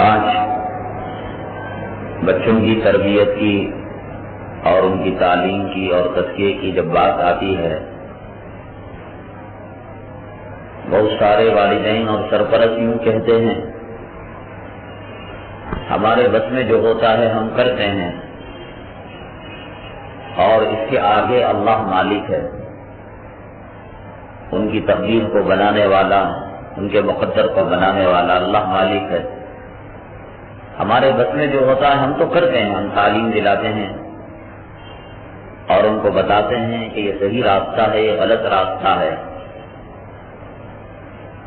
آج بچوں کی تربیت کی اور ان کی تعلیم کی اور تزکیے کی جب بات آتی ہے، بہت سارے والدین اور سرپرست یوں کہتے ہیں ہمارے بس میں جو ہوتا ہے ہم کرتے ہیں اور اس کے آگے اللہ مالک ہے، ان کی تقدیر کو بنانے والا، ان کے مقدر کو بنانے والا اللہ مالک ہے۔ ہمارے بس میں جو ہوتا ہے ہم تو کرتے ہیں، ہم تعلیم دلاتے ہیں اور ان کو بتاتے ہیں کہ یہ صحیح راستہ ہے، یہ غلط راستہ ہے۔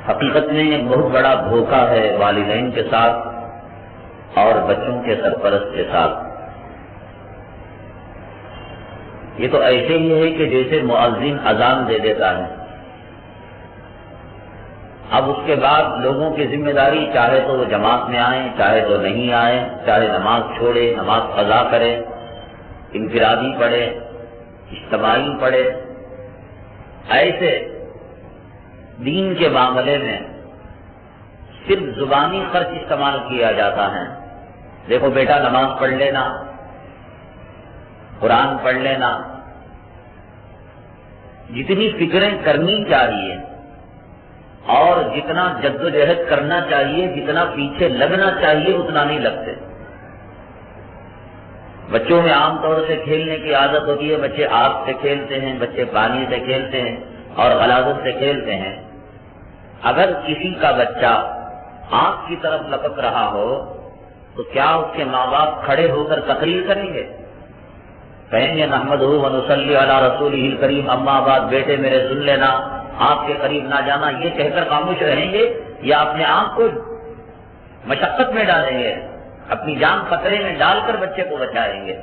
حقیقت میں ایک بہت بڑا دھوکہ ہے والدین کے ساتھ اور بچوں کے سرپرست کے ساتھ۔ یہ تو ایسے ہی ہے کہ جیسے مؤذن اذان دے دیتا ہے، اب اس کے بعد لوگوں کی ذمہ داری، چاہے تو وہ جماعت میں آئیں، چاہے تو نہیں آئیں، چاہے نماز چھوڑے، نماز قضا کرے، انفرادی پڑھے، اجتماعی پڑھے۔ ایسے دین کے معاملے میں صرف زبانی خرچ استعمال کیا جاتا ہے۔ دیکھو بیٹا نماز پڑھ لینا، قرآن پڑھ لینا، جتنی فکریں کرنی چاہیے اور جتنا جد و جہد کرنا چاہیے، جتنا پیچھے لگنا چاہیے اتنا نہیں لگتے۔ بچوں میں عام طور سے کھیلنے کی عادت ہوتی ہے، بچے آگ سے کھیلتے ہیں، بچے پانی سے کھیلتے ہیں اور غلاظت سے کھیلتے ہیں۔ اگر کسی کا بچہ آگ کی طرف لپک رہا ہو تو کیا اس کے ماں باپ کھڑے ہو کر تقریر کریں گے؟ کہیں گے نحمدہ و نصلی علی رسولہ الکریم، اما بعد بیٹے میرے سن لینا، آپ کے قریب نہ جانا، یہ کہہ کر خاموش رہیں گے یا اپنے آپ کو مشقت میں ڈالیں گے، اپنی جان خطرے میں ڈال کر بچے کو بچائیں گے؟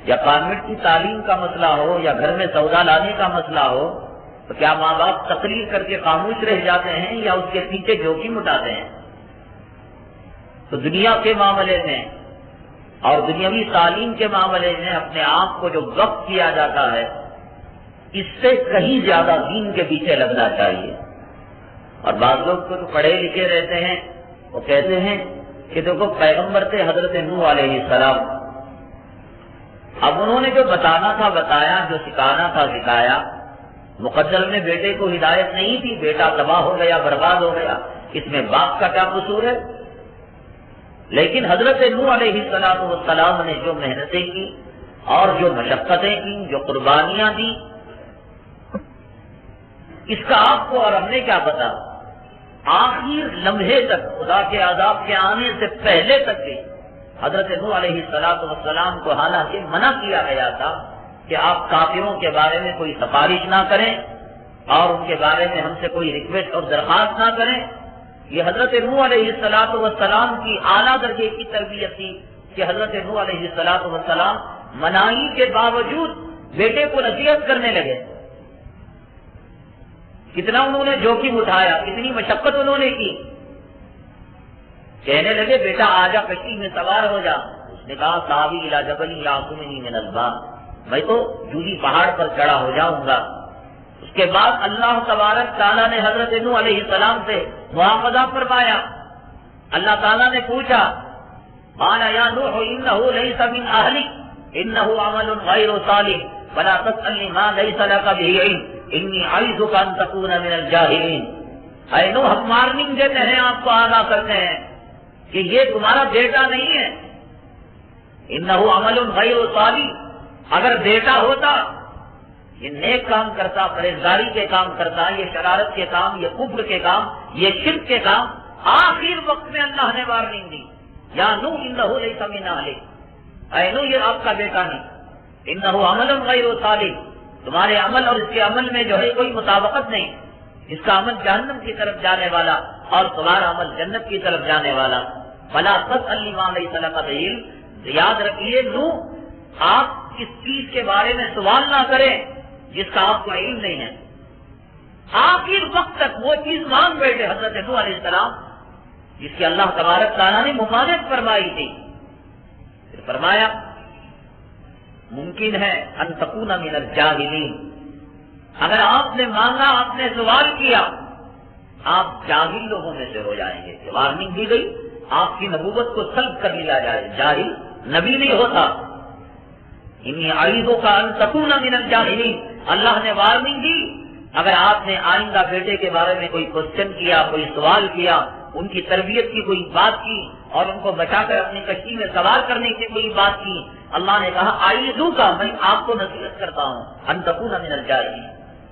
یا کانوینٹ کی تعلیم کا مسئلہ ہو یا گھر میں سودا لانے کا مسئلہ ہو تو کیا ماں باپ تقریر کر کے خاموش رہ جاتے ہیں یا اس کے پیچھے جوخم اٹھاتے ہیں؟ تو دنیا کے معاملے میں اور دنیاوی تعلیم کے معاملے میں اپنے آپ کو جو وقف کیا جاتا ہے، اس سے کہیں زیادہ دین کے پیچھے لگنا چاہیے۔ اور بعض لوگ تو پڑھے لکھے رہتے ہیں، وہ کہتے ہیں کہ دیکھو پیغمبر تھے حضرت نوح علیہ السلام، اب انہوں نے جو بتانا تھا بتایا، جو سکھانا تھا سکھایا، مقدر میں بیٹے کو ہدایت نہیں تھی، بیٹا تباہ ہو گیا، برباد ہو گیا، اس میں باپ کا کیا قصور ہے؟ لیکن حضرت نوح علیہ السلام نے جو محنتیں کی اور جو مشقتیں کی، جو قربانیاں دی، اس کا آپ کو اور ہم نے کیا پتا؟ آخر لمحے تک، خدا کے عذاب کے آنے سے پہلے تک بھی حضرت نوح علیہ السلام کو حالانکہ منع کیا گیا تھا کہ آپ کافروں کے بارے میں کوئی سفارش نہ کریں اور ان کے بارے میں ہم سے کوئی ریکویسٹ اور درخواست نہ کریں۔ یہ حضرت نوح علیہ السلام کی اعلیٰ درجے کی تربیت تھی کہ حضرت نوح علیہ السلام مناہی کے باوجود بیٹے کو نصیحت کرنے لگے۔ کتنا انہوں نے جوخم اٹھایا، کتنی مشقت انہوں نے کی۔ کہنے لگے بیٹا آجا کشتی میں سوار ہو جا۔ اس نے کہا صحابی الی جبل یعصمنی من الماء، میں تو جوہی پہاڑ پر چڑھا ہو جاؤں گا۔ اس کے بعد اللہ تبارک تعالیٰ نے حضرت نوح علیہ السلام سے مواخذہ فرمایا۔ اللہ تعالیٰ نے پوچھا قال یا نوح انہ لیس من اہلک انہ عمل غیر صالح فلا تسألنی ما لیس لک بہ علم انی اعظک ان تکون من الجاہلین۔ اے نوح، ہم وارننگ دیتے ہیں، آپ کو آگاہ کرتے ہیں کہ یہ تمہارا بیٹا نہیں ہے، انہ عمل غیر صالح، اگر بیٹا ہوتا یہ نیک کام کرتا، پرہیزگاری کے کام کرتا، یہ شرارت کے کام، یہ کفر کے کام، یہ شرک کے کام۔ آخر وقت میں اللہ نے وارننگ دی یا نوح انہ لیس من اہلک، اے نوح یہ آپ کا بیٹا نہیں، انہ عمل غیر صالح، تمہارے عمل اور اس کے عمل میں جو ہے کوئی مطابقت نہیں، اس کا عمل جہنم کی طرف جانے والا اور تمہارا عمل جنت کی طرف جانے والا۔ فلا تسألنی ما لیس لک بہ علم، یاد رکھیے نوح آپ اس چیز کے بارے میں سوال نہ کریں جس کا آپ کو علم نہیں ہے۔ آخر وقت تک وہ چیز مانگ بیٹھے حضرت نوح علیہ السلام جس کی اللہ تبارک تعالیٰ نے ممانعت فرمائی تھی۔ پھر فرمایا ممکن ہے ان تکون من الجاہلین، اگر آپ نے مانگا، آپ نے سوال کیا آپ جاہل لوگوں میں سے ہو جائیں گے. کہ وارننگ دی گئی, آپ کی نبوت کو سلب کر لیا جائے. جاہل نبی نہیں ہوتا. انی اعیذ کا ان تکون من الجاہلین, اللہ نے وارننگ دی. اگر آپ نے آئندہ بیٹے کے بارے میں کوئی کوشچن کیا, کوئی سوال کیا, ان کی تربیت کی کوئی بات کی اور ان کو بچا کر اپنی کشتی میں سوار کرنے کی کوئی بات کی, اللہ نے کہا اعیذ کا, میں آپ کو نصیحت کرتا ہوں ان تکون من الجاہلین,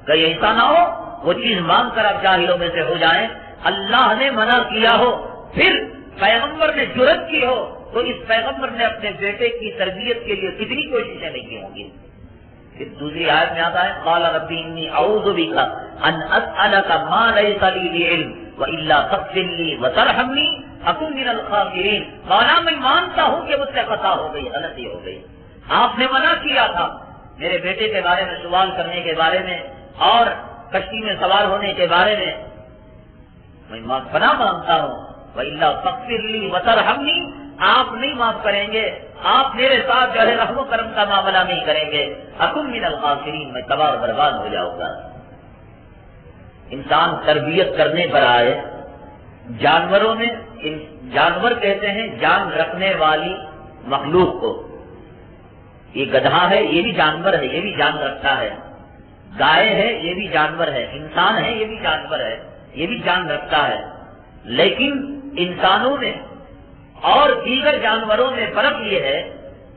کہ ایسا نہ ہو وہ چیز مانگ کر آپ جاہلوں میں سے ہو جائیں. اللہ نے منع کیا ہو, پھر پیغمبر نے جرأت کی ہو, تو اس پیغمبر نے اپنے بیٹے کی تربیت کے لیے کتنی کوششیں نہیں کی ہوں گی. پھر دوسری آیت میں آتا ہے قال رب انی اعوذ بک ان اسألک ما لیس لی بعلم والا تغفر لی وترحمنی اکن من الخاسرین. مولا میں مانتا ہوں کہ مجھ سے خطا ہو گئی, غلطی ہو گئی. آپ نے منع کیا تھا میرے بیٹے کے بارے میں سوال کرنے کے بارے میں اور کشتی میں سوار ہونے کے بارے میں پناہ مانگتا ہوں. وَإِلَّا فَغْفِرْ لِي وَتَرْحَمْنِي, آپ نہیں معاف کریں گے, آپ میرے ساتھ جو ہے رحم و کرم کا معاملہ نہیں کریں گے, اکن من الخاسرین, میں تباہ و برباد ہو جاؤں گا. انسان تربیت کرنے پر آئے. جانوروں میں جانور کہتے ہیں جان رکھنے والی مخلوق کو. یہ گدھا ہے, یہ بھی جانور ہے, یہ بھی جان رکھتا ہے. گائے ہے, یہ بھی جانور ہے. انسان ہے, یہ بھی جانور ہے, یہ بھی جان رکھتا ہے. لیکن انسانوں میں اور دیگر جانوروں میں فرق یہ ہے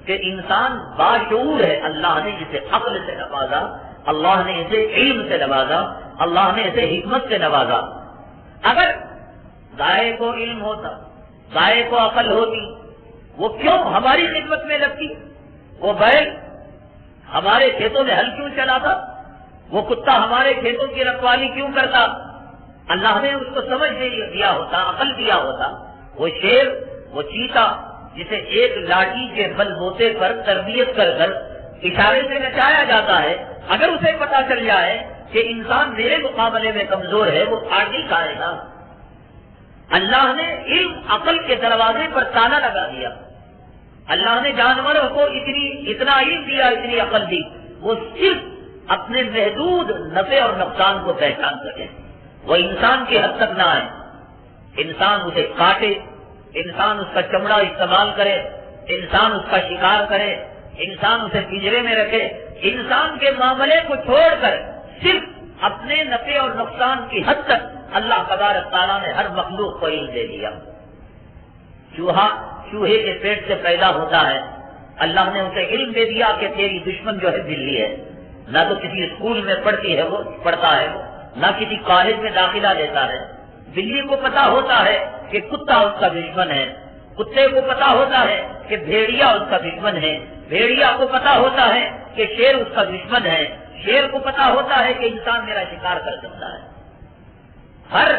کہ انسان باشعور ہے. اللہ نے اسے عقل سے نوازا, اللہ نے اسے علم سے نوازا, اللہ نے اسے حکمت سے نوازا. اگر گائے کو علم ہوتا, گائے کو عقل ہوتی, وہ کیوں ہماری خدمت میں لگتی؟ وہ بیل ہمارے کھیتوں میں ہل کیوں چلاتا؟ وہ کتا ہمارے کھیتوں کی رکھوالی کیوں کرتا؟ اللہ نے اس کو سمجھ دیا ہوتا, عقل دیا ہوتا. وہ شیر, وہ چیتا جسے ایک لاٹھی کے بل بوتے پر تربیت کر کر اشارے سے نچایا جاتا ہے, اگر اسے پتا چل جائے کہ انسان میرے مقابلے میں کمزور ہے, وہ پھاڑ نہیں کھائے گا. اللہ نے علم عقل کے دروازے پر تالا لگا دیا. اللہ نے جانوروں کو اتنا علم دیا, اتنی عقل دی, وہ صرف اپنے محدود نفع اور نقصان کو پہچان سکے. وہ انسان کی حد تک نہ آئے. انسان اسے کاٹے, انسان اس کا چمڑا استعمال کرے, انسان اس کا شکار کرے, انسان اسے پنجرے میں رکھے. انسان کے معاملے کو چھوڑ کر صرف اپنے نفع اور نقصان کی حد تک اللہ تبارک تعالیٰ نے ہر مخلوق کو علم دے دیا. چوہے کے پیٹ سے پیدا ہوتا ہے, اللہ نے اسے علم دے دیا کہ تیری دشمن جو ہے بلی ہے. نہ تو کسی اسکول میں پڑھتا ہے, نہ کسی کالج میں داخلہ لیتا ہے. بلی کو پتا ہوتا ہے کہ کتا اس کا دشمن ہے, کتے کو پتا ہوتا ہے کہ بھیڑیا اس کا دشمن ہے, بھیڑیا کو پتا ہوتا ہے کہ شیر اس کا دشمن ہے, شیر کو پتا ہوتا ہے کہ انسان میرا شکار کر سکتا ہے. ہر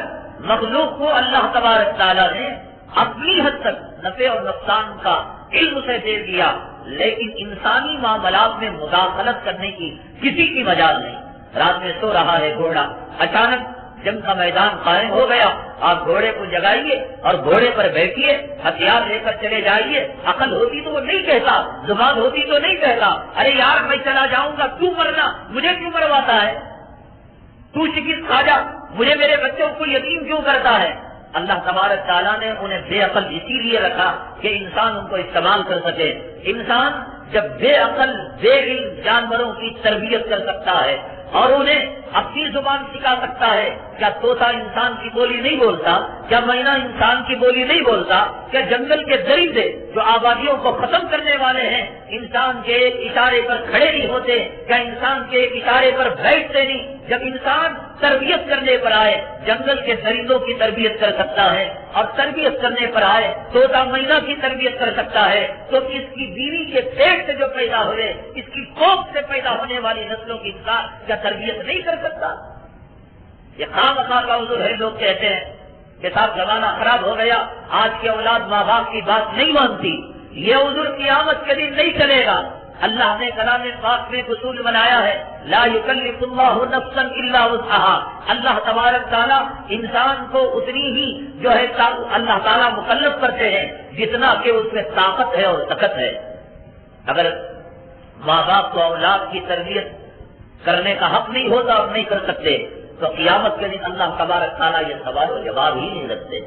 مخلوق کو اللہ تبارک تعالیٰ نے اپنی حد تک نفع اور نقصان کا علم سے دے دیا, لیکن انسانی معاملات میں مداخلت کرنے کی کسی کی مجال نہیں. رات میں سو رہا ہے گھوڑا, اچانک جنگ کا میدان قائم ہو گیا, آپ گھوڑے کو جگائیے اور گھوڑے پر بیٹھیے, ہتھیار لے کر چلے جائیے. عقل ہوتی تو وہ نہیں کہتا, زبان ہوتی تو نہیں کہتا ارے یار میں چلا جاؤں گا, کیوں مرنا, مجھے کیوں مرواتا ہے, تو شکست کھا جا, مجھے میرے بچوں کو یتیم کیوں کرتا ہے. اللہ تبارک تعالیٰ نے انہیں بے عقل اسی لیے رکھا کہ انسان ان کو استعمال کر سکے. انسان جب بے عقل بے علم جانوروں کی تربیت کر سکتا ہے اور انہیں اپنی زبان سکھا سکتا ہے. کیا طوطا انسان کی بولی نہیں بولتا؟ کیا مینا انسان کی بولی نہیں بولتا؟ کیا جنگل کے درندے جو آبادیوں کو ختم کرنے والے ہیں انسان کے ایک اشارے پر کھڑے نہیں ہوتے؟ کیا انسان کے ایک اشارے پر بیٹھتے نہیں؟ جب انسان تربیت کرنے پر آئے جنگل کے درندوں کی تربیت کر سکتا ہے, اور تربیت کرنے پر آئے طوطا مینا کی تربیت کر سکتا ہے, تو اس کی بیوی کے پیٹ سے جو پیدا ہوئے, اس کی کوکھ سے پیدا ہونے والی نسلوں کی انسان کیا تربیت نہیں کر سکتا؟ یہ خواہ کا عذر ہے. لوگ کہتے ہیں کہ صاحب زمانہ خراب ہو گیا, آج کی اولاد ماں باپ کی بات نہیں مانتی. یہ عذر قیامت کے دن نہیں چلے گا. اللہ نے کلام پاک میں اصول بنایا ہے, لا یکلف اللہ نفسا الا وسعها. اللہ تبارک تعالیٰ انسان کو اتنی ہی جو ہے اللہ تعالیٰ مکلف کرتے ہیں جتنا کہ اس میں طاقت ہے اور طاقت ہے. اگر ماں باپ کو اولاد کی تربیت کرنے کا حق نہیں ہوتا اور نہیں کر سکتے, تو قیامت کے دن اللہ تبارک تعالیٰ یہ سوال و جواب ہی نہیں رکھتے۔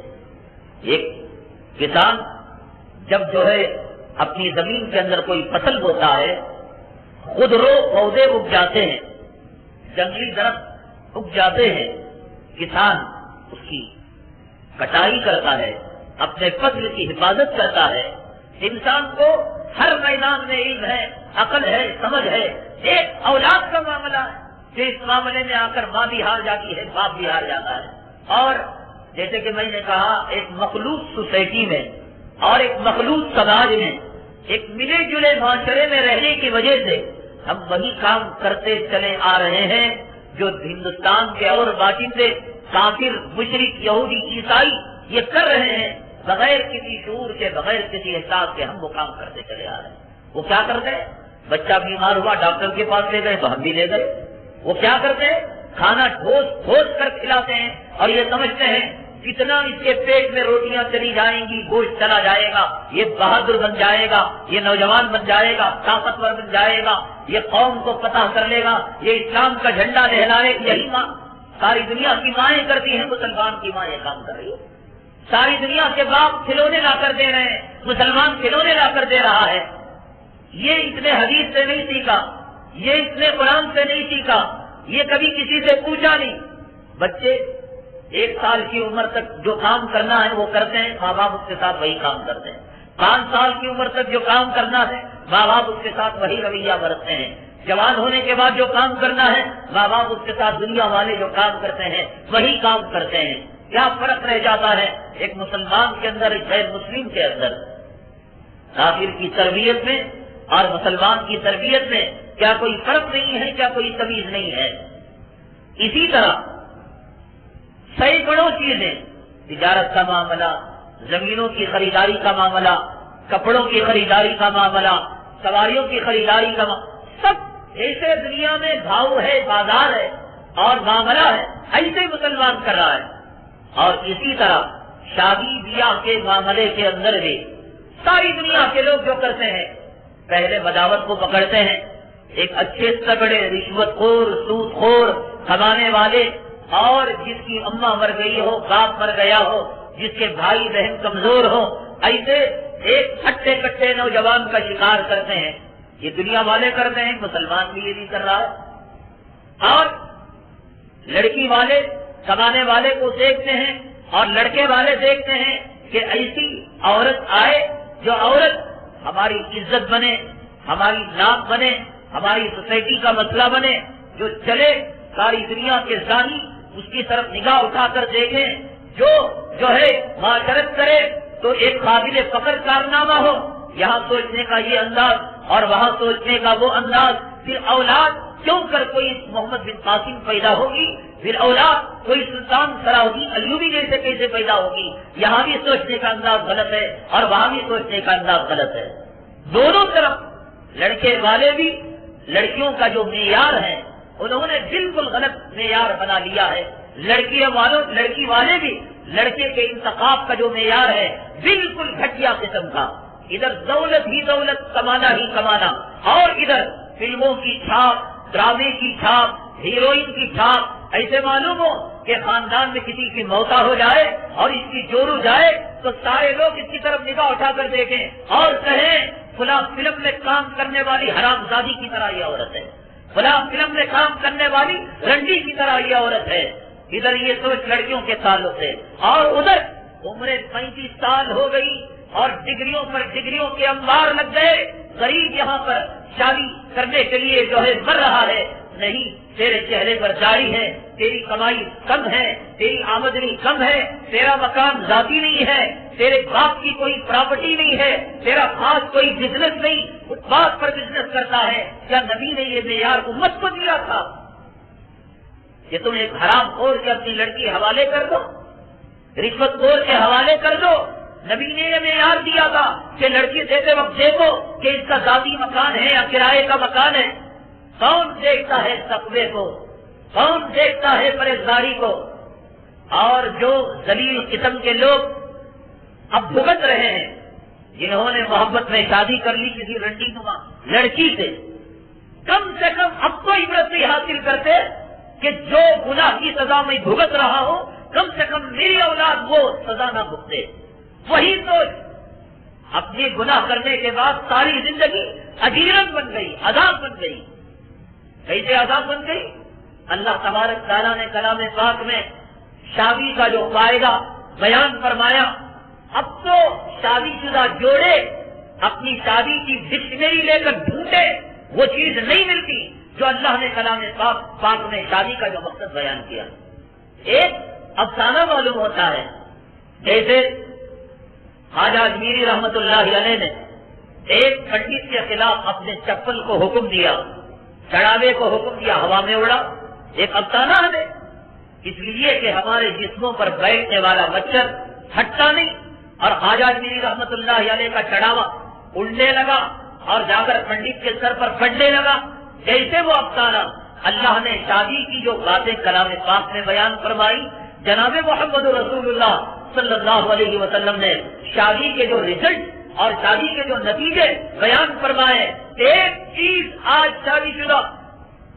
ایک کسان جب جو ہے اپنی زمین کے اندر کوئی فصل بوتا ہے، خود رو پودے اگ جاتے ہیں، جنگلی درخت اگ جاتے ہیں، کسان اس کی کٹائی کرتا ہے، اپنے فصل کی حفاظت کرتا ہے۔ انسان کو ہر میدان میں علم ہے، عقل ہے، سمجھ ہے۔ ایک اولاد کا معاملہ ہے کہ اس معاملے میں آ کر ماں بھی ہار جاتی ہے، باپ بھی ہار جاتا ہے۔ اور جیسے کہ میں نے کہا، ایک مخلوط سوسائٹی میں اور ایک مخلوط سماج میں، ایک ملے جلے معاشرے میں رہنے کی وجہ سے ہم وہی کام کرتے چلے آ رہے ہیں جو ہندوستان کے اور باشندے، کافر، مشرک، یہودی، عیسائی یہ کر رہے ہیں۔ بغیر کسی شعور کے، بغیر کسی احساس کے ہم وہ کام کرتے چلے آ رہے ہیں۔ وہ کیا کرتے ہیں؟ بچہ بیمار ہوا، ڈاکٹر کے پاس لے گئے تو ہم بھی لے گئے۔ وہ کیا کرتے ہیں؟ کھانا ٹھوس کر کھلاتے ہیں اور یہ سمجھتے ہیں جتنا اس کے پیٹ میں روٹیاں چلی جائیں گی، گوشت چلا جائے گا، یہ بہادر بن جائے گا، یہ نوجوان بن جائے گا، طاقتور بن جائے گا، یہ قوم کو فتح کر لے گا، یہ اسلام کا جھنڈا لہرانے کی یہی ماں ساری دنیا کی مائیں کرتی ہیں، مسلمان کی ماں یہ کام کر رہی ہے۔ ساری دنیا کے باپ کھلونے لا کر دے رہے ہیں، مسلمان کھلونے لا کر دے رہا ہے۔ یہ اتنے حدیث سے نہیں سیکھا، یہ اتنے قرآن سے نہیں سیکھا، یہ کبھی کسی سے پوچھا نہیں۔ بچے 1 سال کی عمر تک جو کام کرنا ہے وہ کرتے ہیں، ماں باپ اس کے ساتھ وہی کام کرتے ہیں۔ 5 سال کی عمر تک جو کام کرنا ہے، ماں باپ اس کے ساتھ وہی رویہ برتتے ہیں۔ جوان ہونے کے بعد جو کام کرنا ہے، ماں باپ اس کے ساتھ دنیا والے جو کام کرتے ہیں وہی کام کرتے ہیں۔ کیا فرق رہ جاتا ہے ایک مسلمان کے اندر، ایک غیر مسلم کے اندر؟ کافر کی تربیت میں اور مسلمان کی تربیت میں کیا کوئی فرق نہیں ہے؟ کیا کوئی تمیز نہیں ہے؟ اسی طرح سینکڑوں چیزیں، تجارت کا معاملہ، زمینوں کی خریداری کا معاملہ، کپڑوں کی خریداری کا معاملہ، سواریوں کی خریداری کا سب ایسے دنیا میں بھاؤ ہے، بازار ہے اور معاملہ ہے، ایسے مسلمان کر رہا ہے۔ اور اسی طرح شادی بیاہ کے معاملے کے اندر بھی ساری دنیا کے لوگ جو کرتے ہیں، پہلے بداوت کو پکڑتے ہیں، ایک اچھے تگڑے رشوت خور، سود خور، کمانے والے، اور جس کی اماں مر گئی ہو، باپ مر گیا ہو، جس کے بھائی بہن کمزور ہو، ایسے ایک ہٹے کٹے نوجوان کا شکار کرتے ہیں۔ یہ دنیا والے کرتے ہیں، مسلمان بھی یہ نہیں کر رہا ہے۔ اور لڑکی والے کمانے والے کو دیکھتے ہیں اور لڑکے والے دیکھتے ہیں کہ ایسی عورت آئے جو عورت ہماری عزت بنے، ہماری نام بنے، ہماری سوسائٹی کا مسئلہ بنے، جو چلے ساری دنیا کے زانی اس کی طرف نگاہ اٹھا کر دیکھیں، جو ہے معاشرت کرے تو ایک قابل فخر کارنامہ ہو۔ یہاں سوچنے کا یہ انداز اور وہاں سوچنے کا وہ انداز۔ پھر اولاد کیوں کر کوئی محمد بن قاسم پیدا ہوگی، پھر اولاد کوئی سلطان صلاح الدین ایوبی جیسے کیسے پیدا ہوگی؟ یہاں بھی سوچنے کا انداز غلط ہے اور وہاں بھی سوچنے کا انداز غلط ہے۔ دونوں طرف لڑکے والے بھی لڑکیوں کا جو معیار ہے انہوں نے بالکل غلط معیار بنا لیا ہے۔ لڑکی والے بھی لڑکے کے انتخاب کا جو معیار ہے بالکل گھٹیا قسم کا۔ ادھر دولت ہی دولت، کمانا ہی کمانا، اور ادھر فلموں کی چھاپ، ڈرامے کی چھاپ، ہیروئن کی چھاپ۔ ایسے معلوم ہو کہ خاندان میں کسی کی موتا ہو جائے اور اس کی جورو جائے تو سارے لوگ اس کی طرف نگاہ اٹھا کر دیکھیں اور کہیں فلاں فلم میں کام کرنے والی حرام زادی کی طرح یہ عورت ہے، فلاں فلم میں کام کرنے والی رنڈی کی طرح یہ عورت ہے۔ ادھر یہ سوچ لڑکیوں کے تعلق سے، اور ادھر عمریں 35 سال ہو گئی اور ڈگریوں پر ڈگریوں کے انبار لگ گئے، غریب یہاں پر شادی کرنے کے لیے جو ہے مر رہا ہے۔ نہیں، تیرے چہرے پر داڑھی ہے، تیری کمائی کم ہے، تیری آمدنی کم ہے، تیرا مکان ذاتی نہیں ہے، تیرے باپ کی کوئی پراپرٹی نہیں ہے، تیرا خاص کوئی بزنس نہیں، فٹ پاتھ پر بزنس کرتا ہے۔ کیا نبی نے یہ معیار امت کو دیا تھا کہ تم ایک حرام خور کے اپنی لڑکی حوالے کر دو، رشوت خور کے حوالے کر دو؟ نبی نے یہ معیار دیا تھا کہ لڑکی دیتے وقت دیکھو کہ اس کا ذاتی مکان ہے یا کرائے کا مکان ہے۔ کون دیکھتا ہے تقوی کو؟ کون دیکھتا ہے پرہیزگاری کو؟ اور جو ذلیل قسم کے لوگ اب بھگت رہے ہیں، جنہوں نے محبت میں شادی کر لی کسی رنڈی نما لڑکی سے، کم اب تو عبرت نہیں حاصل کرتے کہ جو گناہ کی سزا میں بھگت رہا ہوں کم سے کم میری اولاد وہ سزا نہ بھگتے. وہی سوچ اپنے گناہ کرنے کے بعد ساری زندگی اجیرت بن گئی، عذاب بن گئی. کیسے عذاب بن گئی؟ اللہ تبارک تعالیٰ نے کلام پاک میں شادی کا جو فائدہ بیان فرمایا. اب تو شادی شدہ جوڑے اپنی شادی کی ڈکشنری لے کر ڈھونڈے، وہ چیز نہیں ملتی جو اللہ نے کلام پاک میں شادی کا جو مقصد بیان کیا. ایک افسانہ معلوم ہوتا ہے، جیسے خواجہ اجمیری رحمت اللہ علیہ نے ایک پنڈت کے خلاف اپنے چپل کو حکم دیا، چڑھاوے کو حکم دیا، ہوا میں اڑا. ایک افسانہ ہے، اس لیے کہ ہمارے جسموں پر بیٹھنے والا مچھر ہٹتا نہیں، اور خواجہ اجمیری رحمت اللہ علیہ کا چڑھاوا اڑنے لگا اور جا کر پنڈت کے سر پر پھٹنے لگا. جیسے وہ افسانہ اللہ نے شادی کی جو باتیں کلام پاک میں بیان فرمائی، جناب محمد رسول اللہ صلی اللہ علیہ وسلم نے شادی کے جو ریزلٹ اور شادی کے جو نتیجے بیان فرمائے، ایک چیز آج شادی شدہ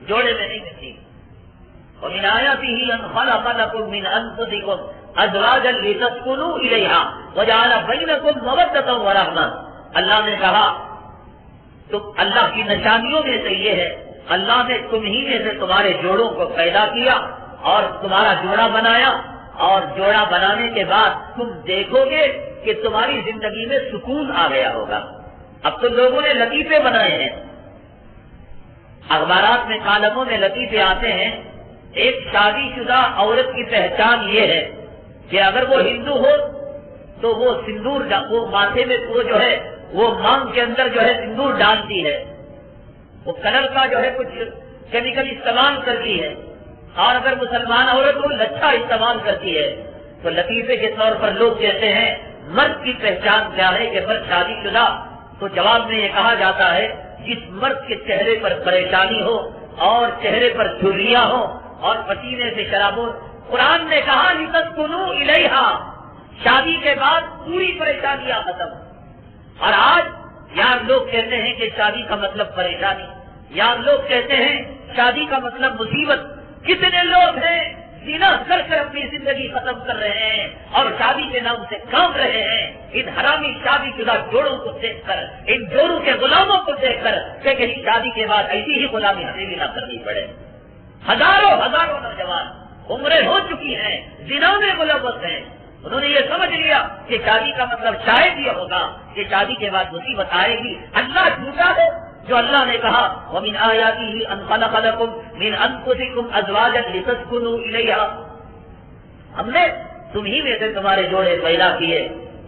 جوڑے میں نہیں ملتی. وَمِنْ آيَاتِهِ أَنْ خَلَقَ لَكُم مِّنْ أَنفُسِكُمْ أَزْوَاجًا لِتَسْكُنُوا إِلَيْهَا وَجَعَلَ بَيْنَكُم مَّوَدَّةً وَرَحْمَةً. اللہ نے کہا تو اللہ کی نشانیوں میں سے یہ ہے، اللہ نے تم ہی میں سے تمہارے جوڑوں کو پیدا کیا اور تمہارا جوڑا بنایا، اور جوڑا بنانے کے بعد تم دیکھو گے کہ تمہاری زندگی میں سکون آ گیا ہوگا. اب تو لوگوں نے لطیفے بنائے ہیں، اخبارات میں کالموں میں لطیفے آتے ہیں. ایک شادی شدہ عورت کی پہچان یہ ہے کہ اگر وہ ہندو ہو تو وہ سندور وہ ماتھے میں وہ جو ہے وہ مانگ کے اندر جو ہے سندور ڈالتی ہے، وہ کلر کا جو ہے کچھ کیمیکل استعمال کرتی ہے. اور اگر مسلمان عورت وہ لچھا استعمال کرتی ہے. تو لطیفے کے طور پر لوگ کہتے ہیں مرد کی پہچان کیا ہے کہ مرد شادی شدہ. تو جواب میں یہ کہا جاتا ہے جس مرد کے چہرے پر پریشانی ہو اور چہرے پر جھریاں ہو اور پسینے سے شراب ہو. قرآن نے کہا لِتَسْكُنُوا إِلَيْهَا، شادی کے بعد پوری پریشانیاں ختم. اور آج یار لوگ کہتے ہیں کہ شادی کا مطلب پریشانی، یار لوگ کہتے ہیں شادی کا مطلب مصیبت. کتنے لوگ ہیں زنا کر کر اپنی زندگی ختم کر رہے ہیں اور شادی کے نام سے کام رہے ہیں. ان حرامی شادی شدہ جوڑوں کو دیکھ کر، ان جوڑوں کے غلاموں کو دیکھ کر کہ کہیں شادی کے بعد ایسی ہی غلامی ہمیں بھی نہ کرنی پڑے. ہزاروں نوجوان عمریں ہو چکی ہیں، زنا میں ملوث ہیں. انہوں نے یہ سمجھ لیا کہ شادی کا مطلب شاید یہ ہوگا کہ شادی کے بعد مصیبت آئے گی. اللہ جھوٹا ہے جو اللہ نے کہا وَمِنْ آيَاتِهِ أَنْ خَلَقَ لَكُم مِّنْ أَنفُسِكُمْ أَزْوَاجًا لِتَسْكُنُوا إِلَيْهَا. ہم نے تمہیں میں سے تمہارے جوڑے پیدا کیے،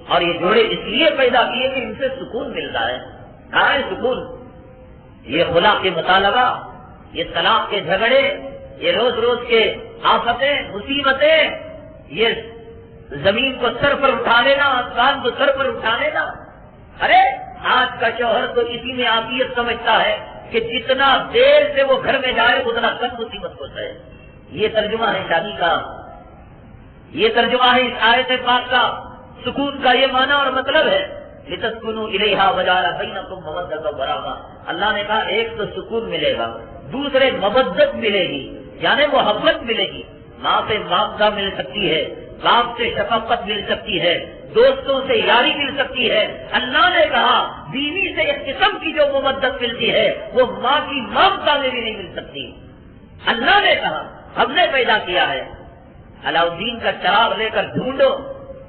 اور یہ جوڑے اس لیے پیدا کیے کہ ان سے سکون ملتا ہے. کہاں ہے سکون؟ یہ خلا کے مطالبہ، یہ طلاق کے جھگڑے، یہ روز روز کے آفتیں مصیبتیں، یہ زمین کو سر پر اٹھا لینا، آسمان کو سر پر اٹھا لینا. ارے آج کا شوہر تو اسی میں عافیت سمجھتا ہے کہ جتنا دیر سے وہ گھر میں جائے اتنا کم مصیبت ہوتا ہے. یہ ترجمہ ہے شادی کا، یہ ترجمہ ہے اس آیت پاک کا. سکون کا یہ معنی اور مطلب ہے لِتَسْكُنُوا إِلَيْهَا وَجَعَلَ بَيْنَكُم مَّوَدَّةً وَرَحْمَةً. اللہ نے کہا ایک تو سکون ملے گا، دوسرے مودت ملے گی، یعنی محبت ملے گی. ماں سے مامدہ مل سکتی ہے، باپ سے شفقت مل سکتی ہے، دوستوں سے یاری مل سکتی ہے. اللہ نے کہا بیوی سے ایک قسم کی جو مودت ملتی ہے وہ ماں کی مامدہ میں بھی نہیں مل سکتی. اللہ نے کہا ہم نے پیدا کیا ہے. علاؤدین کا چراغ لے کر ڈھونڈو،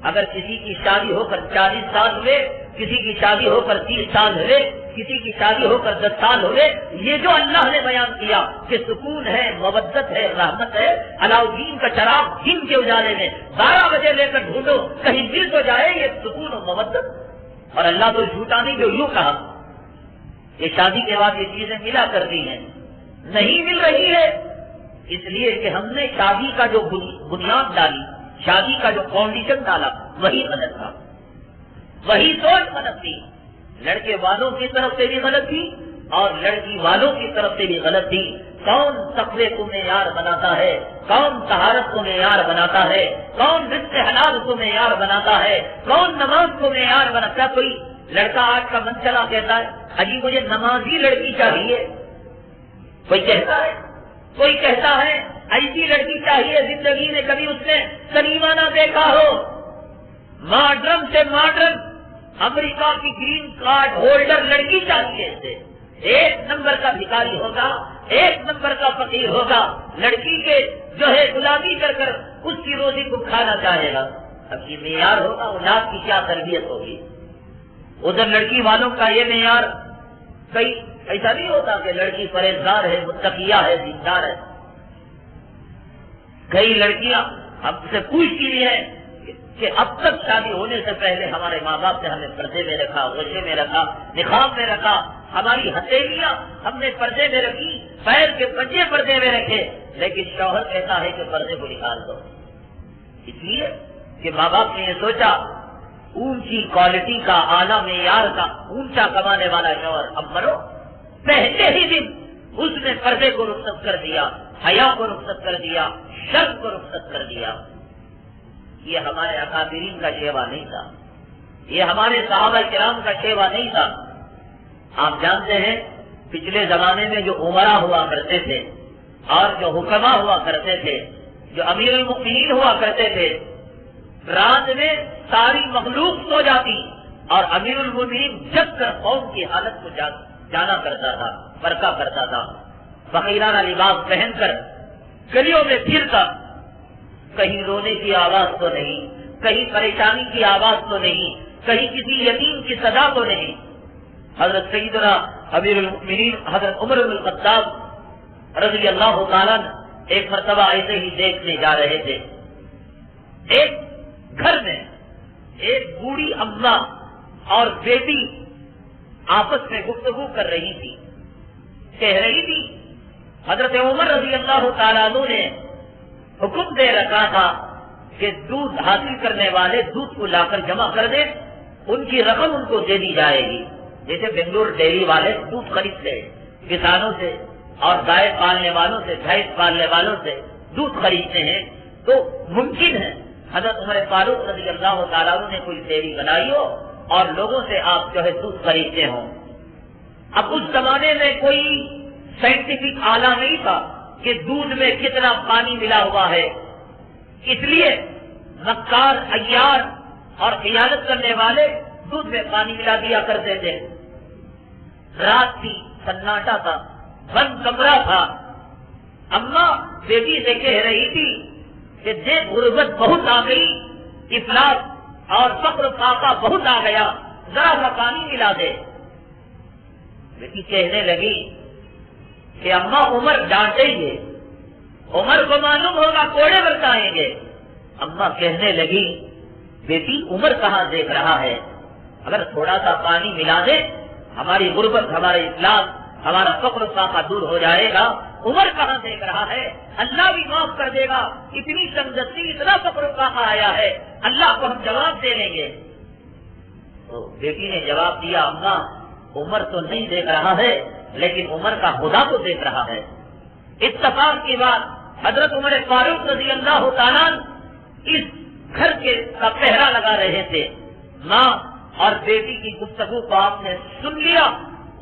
اگر کسی کی شادی ہو کر 40 سال ہوئے، کسی کی شادی ہو کر 30 سال ہوئے، کسی کی شادی ہو کر 10 سال ہوئے، یہ جو اللہ نے بیان کیا کہ سکون ہے، مودت ہے، رحمت ہے، علاؤدین کا چراغ دن کے اجالے میں 12 بجے لے کر ڈھونڈو، کہیں مل تو جائے یہ سکون و مودت. اور اللہ تو جھوٹا نہیں جو یوں کہا کہ شادی کے بعد یہ چیزیں ملا کرتی ہیں، نہیں مل رہی ہے. اس لیے کہ ہم نے شادی کا جو بنیاد ڈالی، شادی کا جو فاؤنڈیشن ڈالا وہی غلط تھا، وہی سوچ غلط تھی. لڑکے والوں کی طرف سے بھی غلط تھی اور لڑکی والوں کی طرف سے بھی غلط تھی. کون تقوی کو معیار بناتا ہے، کون طہارت کو معیار بناتا ہے، کون رزق حلال کو معیار بناتا ہے، کون نماز کو معیار بناتا ہے. کوئی لڑکا آج کا من چلا کہتا ہے اجی مجھے نمازی لڑکی چاہیے، کوئی کہتا ہے ایسی لڑکی چاہیے زندگی میں کبھی اس نے سنیما نہ دیکھا ہو، ماڈرن سے ماڈرن امریکہ کی گرین کارڈ ہولڈر لڑکی چاہیے اسے، ایک نمبر کا بھکاری ہوگا، ایک نمبر کا فقیر ہوگا، لڑکی کے جو ہے غلامی کر کر اس کی روزی کو کھانا چاہے گا۔ اب یہ معیار ہوگا، اولاد کی کیا تربیت ہوگی؟ ادھر لڑکی والوں کا یہ معیار کئی ایسا نہیں ہوتا کہ لڑکی پرہیزگار ہے، متقیہ ہے، دیندار ہے۔ کئی لڑکیاں ہم سے پوچھتی بھی ہیں کہ اب تک شادی ہونے سے پہلے ہمارے ماں باپ نے ہمیں پردے میں رکھا، غصے میں رکھا، نقاب میں رکھا، ہماری ہتھیلیاں ہم نے پردے میں رکھی، پیر کے پنجے پردے میں رکھے، لیکن شوہر کہتا ہے کہ پردے کو نکال دو۔ اس لیے کہ ماں باپ نے یہ سوچا اونچی کوالٹی کا، اعلیٰ معیار کا، اونچا کمانے والا شوہر اب مرو، پہلے ہی دن اس نے پردے کو رخصت کر دیا، حیا کو رخصت کر دیا، شرم کو رخصت کر دیا۔ یہ ہمارے اکابرین کا شیوا نہیں تھا، یہ ہمارے صحابہ کرام کا شیوا نہیں تھا۔ آپ جانتے ہیں پچھلے زمانے میں جو عمرا ہوا کرتے تھے اور جو حکما ہوا کرتے تھے، جو امیر المؤمنین ہوا کرتے تھے، رات میں ساری مخلوق سو جاتی اور امیر المؤمنین جگ کر قوم کی حالت کو جانا کرتا تھا، برقع کرتا تھا، فقیرانہ لباس پہن کر گلیوں میں پھرتا، کہیں رونے کی آواز تو نہیں، کہیں پریشانی کی آواز تو نہیں، کہیں کسی یتیم کی صدا تو نہیں۔ حضرت سیدنا امیر المؤمنین حضرت عمر بن الخطاب رضی اللہ تعالیٰ ایک مرتبہ ایسے ہی دیکھنے جا رہے تھے، ایک گھر میں ایک بوڑھی اماں اور بیٹی آپس میں گفتگو کر رہی تھی، کہہ رہی تھی حضرت عمر رضی اللہ تعالیٰ عنہ نے حکم دے رکھا تھا کہ دودھ حاصل کرنے والے دودھ کو لا کر جمع کر دیں، ان کی رقم ان کو دے دی جائے گی۔ جیسے بنگلور ڈیری والے دودھ خریدتے ہیں کسانوں سے اور گائے پالنے والوں سے، بھینس پالنے والوں سے دودھ خریدتے ہیں، تو ممکن ہے حضرت عمر فاروق رضی اللہ تعالیٰ عنہ نے کوئی ڈیری بنائی ہو اور لوگوں سے آپ جو ہے دودھ خریدتے ہوں۔ اب اس زمانے میں کوئی سائنٹیفک آلہ نہیں تھا کہ دودھ میں کتنا پانی ملا ہوا ہے، اس لیے مکار، عیار اور خیانت کرنے والے دودھ میں پانی ملا دیا کرتے تھے۔ رات تھی، سناٹا تھا، بند کمرہ تھا، اماں بیٹی سے کہہ رہی تھی کہ دیکھ غربت بہت آ گئی، افلاس اور فقر فاقہ بہت آ گیا، ذرا سا پانی ملا دے۔ بیٹی کہنے لگی کہ اماں عمر ڈانٹیں گے، عمر کو معلوم ہوگا کوڑے برسائیں گے۔ اماں کہنے لگی بیٹی عمر کہاں دیکھ رہا ہے، اگر تھوڑا سا پانی ملا دے ہماری غربت، ہمارے افلاس، ہمارا فقر فاقہ دور ہو جائے گا۔ عمر کہاں دیکھ رہا ہے، اللہ بھی معاف کر دے گا، اتنی تنگدستی، اتنا فقر فاقہ آیا ہے، اللہ کو ہم جواب دے لیں گے۔ تو بیٹی نے جواب دیا اماں عمر تو نہیں دیکھ رہا ہے لیکن عمر کا خدا کو دیکھ رہا ہے۔ اتفاق کی بات حضرت عمر فاروق رضی اللہ تعالیٰ اس گھر کے کا پہرا لگا رہے تھے، ماں اور بیٹی کی گفتگو کو آپ نے سن لیا،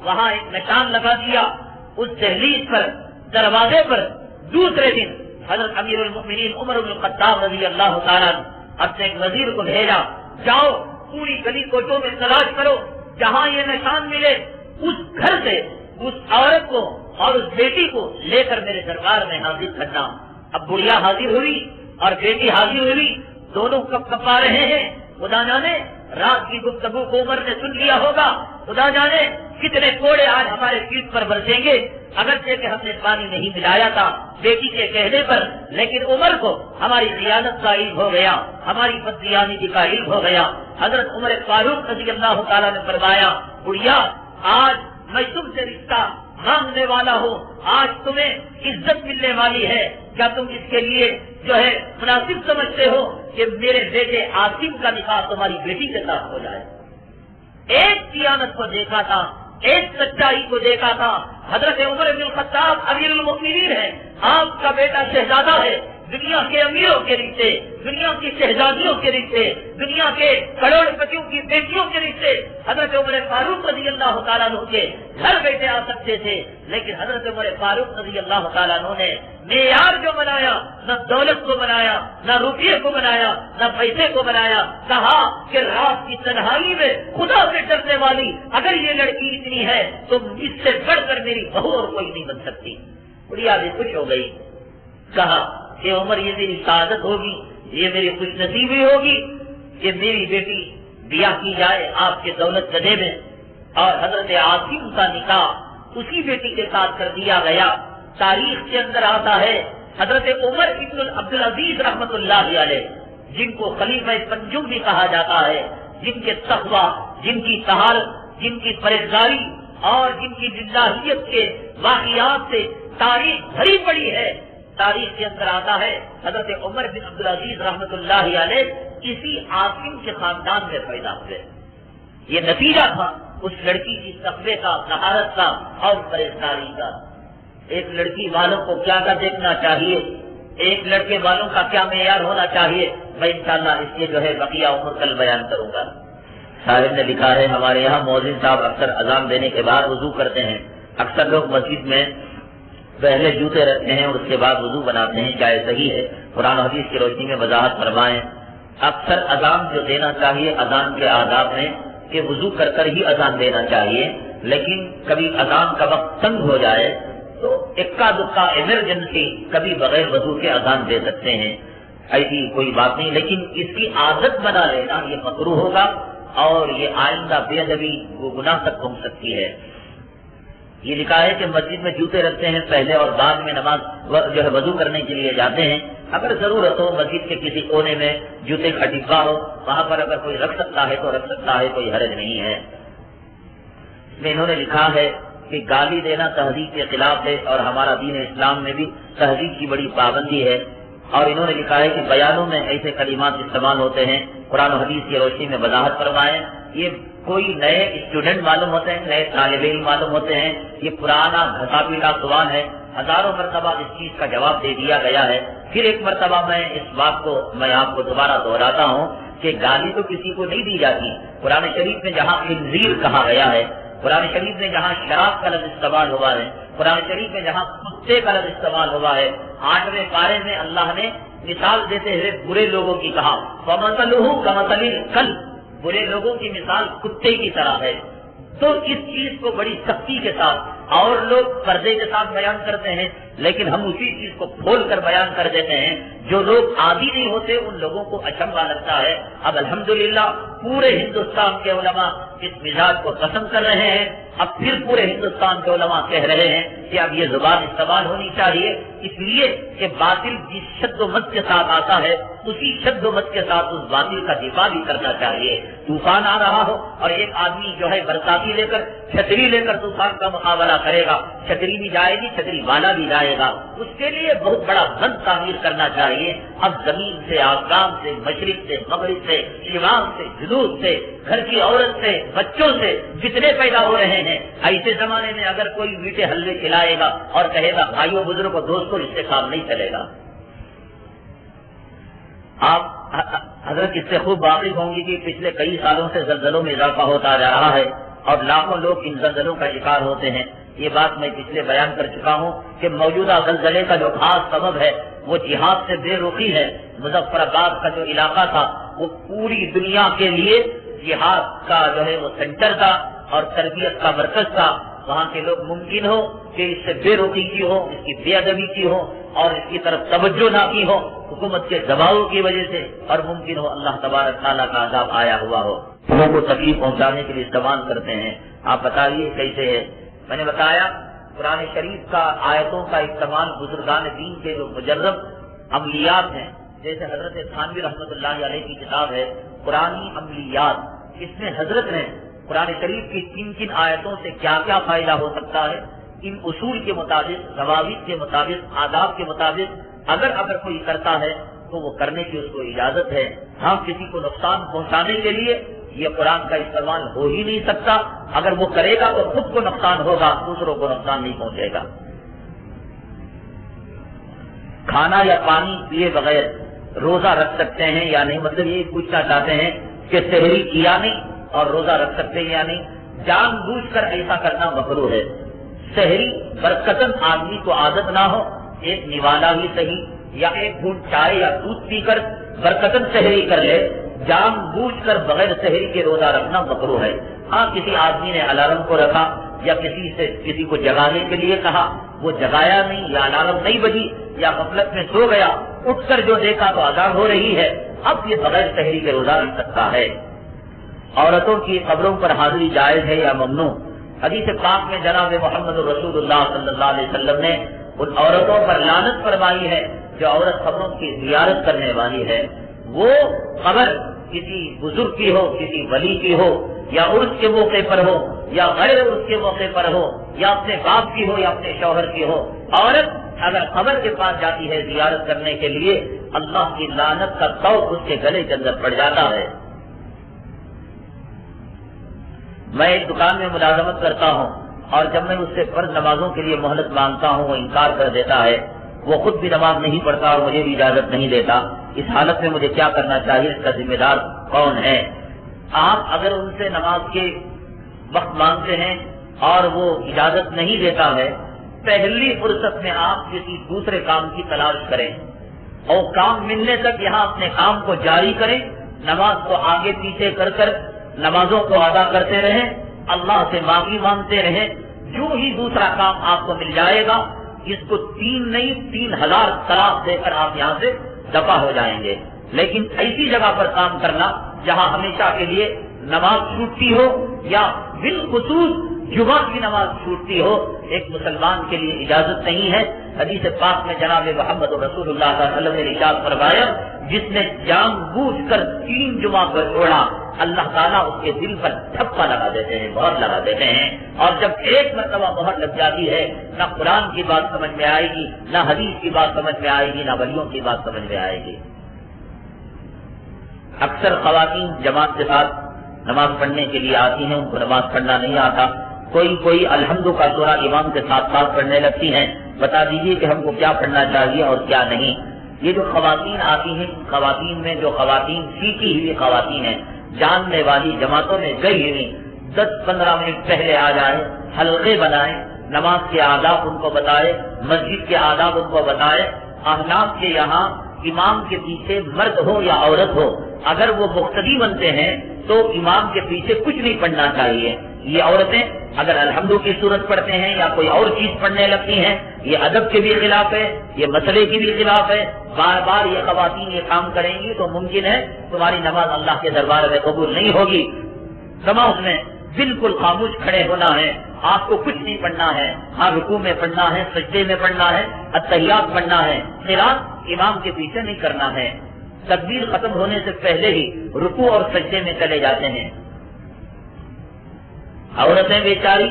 وہاں ایک نشان لگا دیا اس دہلیز پر، دروازے پر۔ دوسرے دن حضرت امیر المؤمنین عمر بن الخطاب رضی اللہ تعالیٰ اپنے ایک وزیر کو بھیجا، جاؤ پوری گلی کوچوں میں تلاش کرو، جہاں یہ نشان ملے اس گھر سے اس عورت کو اور اس بیٹی کو لے کر میرے دربار میں حاضر کرنا۔ اب بڑھیا حاضر ہوئی اور بیٹی حاضر ہوئی، دونوں کب کپا رہے ہیں، خدا جانے رات کی گفتگو کو عمر نے سن لیا ہوگا، خدا جانے کتنے کوڑے آج ہمارے پیٹ پر برسیں گے، اگرچہ کہ ہم نے پانی نہیں ملایا تھا بیٹی کے کہنے پر، لیکن عمر کو ہماری خیانت کا علم ہو گیا، ہماری بددیانتی کا علم ہو گیا۔ حضرت عمر فاروق رضی اللہ تعالیٰ نے فرمایا بڑھیا آج میں تم سے رشتہ مانگنے والا ہوں، آج تمہیں عزت ملنے والی ہے، کیا تم اس کے لیے جو ہے مناسب سمجھتے ہو کہ میرے بیٹے عاصم کا نکاح تمہاری بیٹی کے ساتھ ہو جائے؟ ایک خیانت کو دیکھا تھا، ایک سچائی کو دیکھا تھا۔ حضرت عمر بن الخطاب امیر المؤمنین ہے، آپ کا بیٹا شہزادہ ہے، دنیا کے امیروں کے رشتے، دنیا کی شہزادیوں کے رشتے، دنیا کے کروڑپتیوں کی بیٹیوں کے رشتے حضرت عمر فاروق رضی اللہ تعالیٰ عنہ کے گھر بیٹھے آ سکتے تھے، لیکن حضرت عمر فاروق رضی اللہ تعالیٰ عنہ نے معیار جو بنایا، نہ دولت کو بنایا، نہ روپیے کو بنایا، نہ پیسے کو بنایا، کہا کہ رات کی تنہائی میں خدا سے ڈرنے والی اگر یہ لڑکی اتنی ہے تو اس سے بڑھ کر میری بہو اور کوئی نہیں بن سکتی۔ بڑھیا بھی خوش ہو گئی، کہا کہ عمر یہ میری سعادت ہوگی، یہ میری خوش نصیبی ہوگی کہ میری بیٹی بیاہ کی جائے آپ کے دولت گدھے میں، اور حضرت عاصم کا نکاح اسی بیٹی کے ساتھ کر دیا گیا۔ تاریخ کے اندر آتا ہے حضرت عمر ابن عبدالعزیز رحمت اللہ علیہ، جن کو خلیفہ پنجم بھی کہا جاتا ہے، جن کے تقویٰ، جن کی طہارت، جن کی پرہیزگاری اور جن کی للہیت کے واقعات سے تاریخ بھری پڑی ہے، تاریخ کے اندر آتا ہے حضرت عمر بن عبدالعزیز رحمت اللہ علیہ اسی عاصم کے خاندان میں پیدا ہوئے۔ یہ نتیجہ تھا اس لڑکی کی تقوی کا، طہارت کا اور پرہیزگاری کا۔ ایک لڑکی والوں کو کیا دیکھنا چاہیے، ایک لڑکے والوں کا کیا معیار ہونا چاہیے، میں انشاءاللہ اس کے جو ہے بقیہ عمر کل بیان کروں گا۔ صاحب نے لکھا ہے ہمارے یہاں مؤذن صاحب اکثر اذان دینے کے بعد وضو کرتے ہیں، اکثر لوگ مسجد میں پہلے جوتے رکھتے ہیں اور اس کے بعد وضو بناتے ہیں، کیا یہ صحیح ہے؟ قرآن و حدیث کی روشنی میں وضاحت فرمائیں۔ اکثر اذان جو دینا چاہیے اذان کے آداب میں کہ وضو کر کر ہی اذان دینا چاہیے، لیکن کبھی اذان کا وقت تنگ ہو جائے تو اکا دکا ایمرجنسی کبھی بغیر وضو کے اذان دے سکتے ہیں، ایسی کوئی بات نہیں، لیکن اس کی عادت بنا لینا یہ مکروہ ہوگا اور یہ آئندہ بے ادبی وہ گناہ تک پہنچ سکتی ہے۔ یہ لکھا ہے کہ مسجد میں جوتے رکھتے ہیں پہلے اور بعد میں نماز جو ہے وضو کرنے کے لیے جاتے ہیں، اگر ضرورت ہو مسجد کے کسی کونے میں جوتے کا ڈبہ ہو وہاں پر اگر کوئی رکھ سکتا ہے تو رکھ سکتا ہے، کوئی حرج نہیں ہے۔ اس میں انہوں نے لکھا ہے کہ گالی دینا تہذیب کے خلاف ہے اور ہمارا دین اسلام میں بھی تہذیب کی بڑی پابندی ہے، اور انہوں نے لکھا ہے کہ بیانوں میں ایسے کلمات استعمال ہوتے ہیں، قرآن و حدیث کی روشنی میں وضاحت فرمائیں۔ یہ کوئی نئے اسٹوڈنٹ معلوم ہوتے ہیں، نئے طالب علم معلوم ہوتے ہیں، یہ پرانا گھسا پیٹا سوال ہے، ہزاروں مرتبہ اس چیز کا جواب دے دیا گیا ہے۔ پھر ایک مرتبہ میں اس بات کو میں آپ کو دوبارہ دہراتا ہوں کہ گالی تو کسی کو نہیں دی جاتی۔ قرآن شریف میں جہاں خنزیر کہا گیا ہے، قرآن شریف میں جہاں شراب کا لفظ استعمال ہوا ہے، قرآن شریف میں جہاں کتے کا لفظ استعمال ہوا ہے، 8ویں پارے میں اللہ نے مثال دیتے ہوئے برے لوگوں کی کہا فَمَثَلُهُ كَمَثَلِ الْكَلْبِ، برے لوگوں کی مثال کتے کی طرح ہے۔ تو اس چیز کو بڑی سختی کے ساتھ اور لوگ پردے کے ساتھ بیان کرتے ہیں، لیکن ہم اسی چیز کو کھول کر بیان کر دیتے ہیں۔ جو لوگ عادی نہیں ہوتے ان لوگوں کو اچنبھا لگتا ہے۔ اب الحمدللہ پورے ہندوستان کے علماء اس مزاج کو پسند کر رہے ہیں، اب پھر پورے ہندوستان کے علماء کہہ رہے ہیں کہ اب یہ زبان استعمال ہونی چاہیے، اس لیے کہ باطل جس شد و مت کے ساتھ آتا ہے اسی شد و مت کے ساتھ اس باطل کا دفاع بھی کرنا چاہیے۔ طوفان آ رہا ہو اور ایک آدمی جو ہے برساتی لے کر چھتری لے کر طوفان کا مقابلہ کرے گا، چھتری بھی جائے گی، چھتری والا بھی جائے گا، اس کے لیے بہت بڑا بند تعمیر کرنا چاہیے۔ اب زمین سے، آسمان سے، مشرق سے، مغرب سے، شمال سے، جنوب سے، گھر کی عورت سے، بچوں سے جتنے پیدا ہو رہے ہیں، ایسے زمانے میں اگر کوئی میٹھے حلوے کھلائے گا اور کہے گا بھائیوں بزرگوں دوستوں اس سے کام نہیں چلے گا۔ آپ حضرت اس سے خوب واقف ہوں گی کہ پچھلے کئی سالوں سے زلزلوں میں اضافہ ہوتا جا رہا ہے اور لاکھوں لوگ ان زلزلوں کا شکار ہوتے ہیں۔ یہ بات میں پچھلے بیان کر چکا ہوں کہ موجودہ زلزلے کا جو خاص سبب ہے وہ جہاد سے بے رخی ہے۔ مظفر آباد کا جو علاقہ تھا وہ پوری دنیا کے لیے جہاد کا جو ہے وہ سینٹر تھا اور تربیت کا مرکز تھا۔ وہاں کے لوگ ممکن ہو کہ اس سے بے رخی کی ہو، اس کی بے ادبی کی ہو اور اس کی طرف توجہ نہ کی ہو حکومت کے دباؤ کی وجہ سے، اور ممکن ہو اللہ تبارک تعالیٰ کا عذاب آیا ہوا ہو، لوگوں کو تکلیف پہنچانے کے لیے استعمال کرتے ہیں۔ آپ بتائیے کیسے ہے؟ میں نے بتایا قرآن شریف کا آیتوں کا استعمال بزرگان دین کے جو مجرب عملیات ہیں، جیسے حضرت تھانوی رحمۃ اللہ علیہ کی کتاب ہے قرآنی عملیات، اس میں حضرت نے قرآن شریف کی کن کن آیتوں سے کیا کیا فائدہ ہو سکتا ہے، ان اصول کے مطابق، ضوابط کے مطابق، آداب کے مطابق اگر کوئی کرتا ہے تو وہ کرنے کی اس کو اجازت ہے۔ ہاں کسی کو نقصان پہنچانے کے لیے یہ قرآن کا استعمال ہو ہی نہیں سکتا، اگر وہ کرے گا تو خود کو نقصان ہوگا، دوسروں کو نقصان نہیں پہنچے گا۔ کھانا یا پانی پیے بغیر روزہ رکھ سکتے ہیں یا نہیں؟ مطلب یہ پوچھنا چاہتے ہیں کہ سحری کیا نہیں اور روزہ رکھ سکتے ہیں یا نہیں؟ جان بوجھ کر ایسا کرنا مکروہ ہے۔ سحری برکتن آدمی کو عادت نہ ہو، ایک نوالا ہی صحیح یا ایک گھونٹ چائے یا دودھ پی کر برکتن سحری کر لے، جان بوجھ کر بغیر سحری کے روزہ رکھنا مکروہ ہے۔ ہاں کسی آدمی نے الارم کو رکھا یا کسی کو جگانے کے لیے کہا، وہ جگایا نہیں یا الارم نہیں بجی یا غفلت میں سو گیا، اٹھ کر جو دیکھا تو اذان ہو رہی ہے، اب یہ بغیر سحری کے روزہ رکھ سکتا ہے۔ عورتوں کی قبروں پر حاضری جائز ہے یا ممنوع؟ حدیث پاک میں جناب محمد رسول اللہ صلی اللہ علیہ وسلم نے ان عورتوں پر لعنت فرمائی ہے جو عورت قبروں کی زیارت کرنے والی ہے۔ وہ قبر کسی بزرگ کی ہو، کسی ولی کی ہو، یا عرس کے موقع پر ہو یا غیر عرس کے موقع پر ہو، یا اپنے باپ کی ہو یا اپنے شوہر کی ہو، عورت اگر قبر کے پاس جاتی ہے زیارت کرنے کے لیے، اللہ کی لعنت کا طوق اس کے گلے کے اندر پڑ جاتا ہے۔ میں ایک دکان میں ملازمت کرتا ہوں اور جب میں اس سے فرض نمازوں کے لیے مہلت مانگتا ہوں وہ انکار کر دیتا ہے، وہ خود بھی نماز نہیں پڑھتا اور مجھے بھی اجازت نہیں دیتا۔ اس حالت میں مجھے کیا کرنا چاہیے؟ اس کا ذمہ دار کون ہے؟ آپ اگر ان سے نماز کے وقت مانگتے ہیں اور وہ اجازت نہیں دیتا ہے، پہلی فرصت میں آپ کسی دوسرے کام کی تلاش کریں اور کام ملنے تک یہاں اپنے کام کو جاری کریں، نماز کو آگے پیچھے کر کر نمازوں کو ادا کرتے رہیں، اللہ سے معافی مانگتے رہیں۔ جو ہی دوسرا کام آپ کو مل جائے گا، اس کو 3 نہیں 3000 طلاق دے کر آپ یہاں سے دفع ہو جائیں گے۔ لیکن ایسی جگہ پر کام کرنا جہاں ہمیشہ کے لیے نماز چھوٹتی ہو یا بالخصوص جمعہ کی نماز چھوٹتی ہو، ایک مسلمان کے لیے اجازت نہیں ہے۔ حدیث پاک میں جناب محمد رسول اللہ صلی اللہ علیہ وسلم نے ارشاد فرمایا، جس نے جان بوجھ کر 3 جمعہ کو چھوڑا، اللہ تعالیٰ اس کے دل پر دھپا لگا دیتے ہیں، مہر لگا دیتے ہیں۔ اور جب ایک مرتبہ مہر لگ جاتی ہے، نہ قرآن کی بات سمجھ میں آئے گی، نہ حدیث کی بات سمجھ میں آئے گی، نہ ولیوں کی بات سمجھ میں آئے گی۔ اکثر خواتین جماعت کے ساتھ نماز پڑھنے کے لیے آتی ہیں، ان کو نماز پڑھنا نہیں آتا، کوئی الحمد کا سورہ امام کے ساتھ ساتھ پڑھنے لگتی ہیں۔ بتا دیجیے کہ ہم کو کیا پڑھنا چاہیے اور کیا نہیں۔ یہ جو خواتین آتی ہیں، خواتین میں جو خواتین سیکھی ہوئی خواتین ہیں، جاننے والی جماعتوں میں گئی ہوئی، 10-15 منٹ پہلے آ جائے، حلقے بنائے، نماز کے آداب ان کو بتائے، مسجد کے آداب ان کو بتائے۔ احناف کے یہاں امام کے پیچھے مرد ہو یا عورت ہو، اگر وہ مقتدی بنتے ہیں تو امام کے پیچھے کچھ نہیں پڑھنا چاہیے۔ یہ عورتیں اگر الحمد کی صورت پڑھتے ہیں یا کوئی اور چیز پڑھنے لگتی ہیں، یہ ادب کے بھی خلاف ہے، یہ مسئلے کے بھی خلاف ہے۔ بار بار یہ خواتین یہ کام کریں گی تو ممکن ہے تمہاری نماز اللہ کے دربار میں قبول نہیں ہوگی۔ نماز میں بالکل خاموش کھڑے ہونا ہے، آپ کو کچھ نہیں پڑھنا ہے، ہاں رکوع میں پڑھنا ہے، سجدے میں پڑھنا ہے، التحیات پڑھنا ہے، قرات امام کے پیچھے نہیں کرنا ہے۔ تکبیر ختم ہونے سے پہلے ہی رکوع اور سجدے میں چلے جاتے ہیں۔ عورتیں بیچاری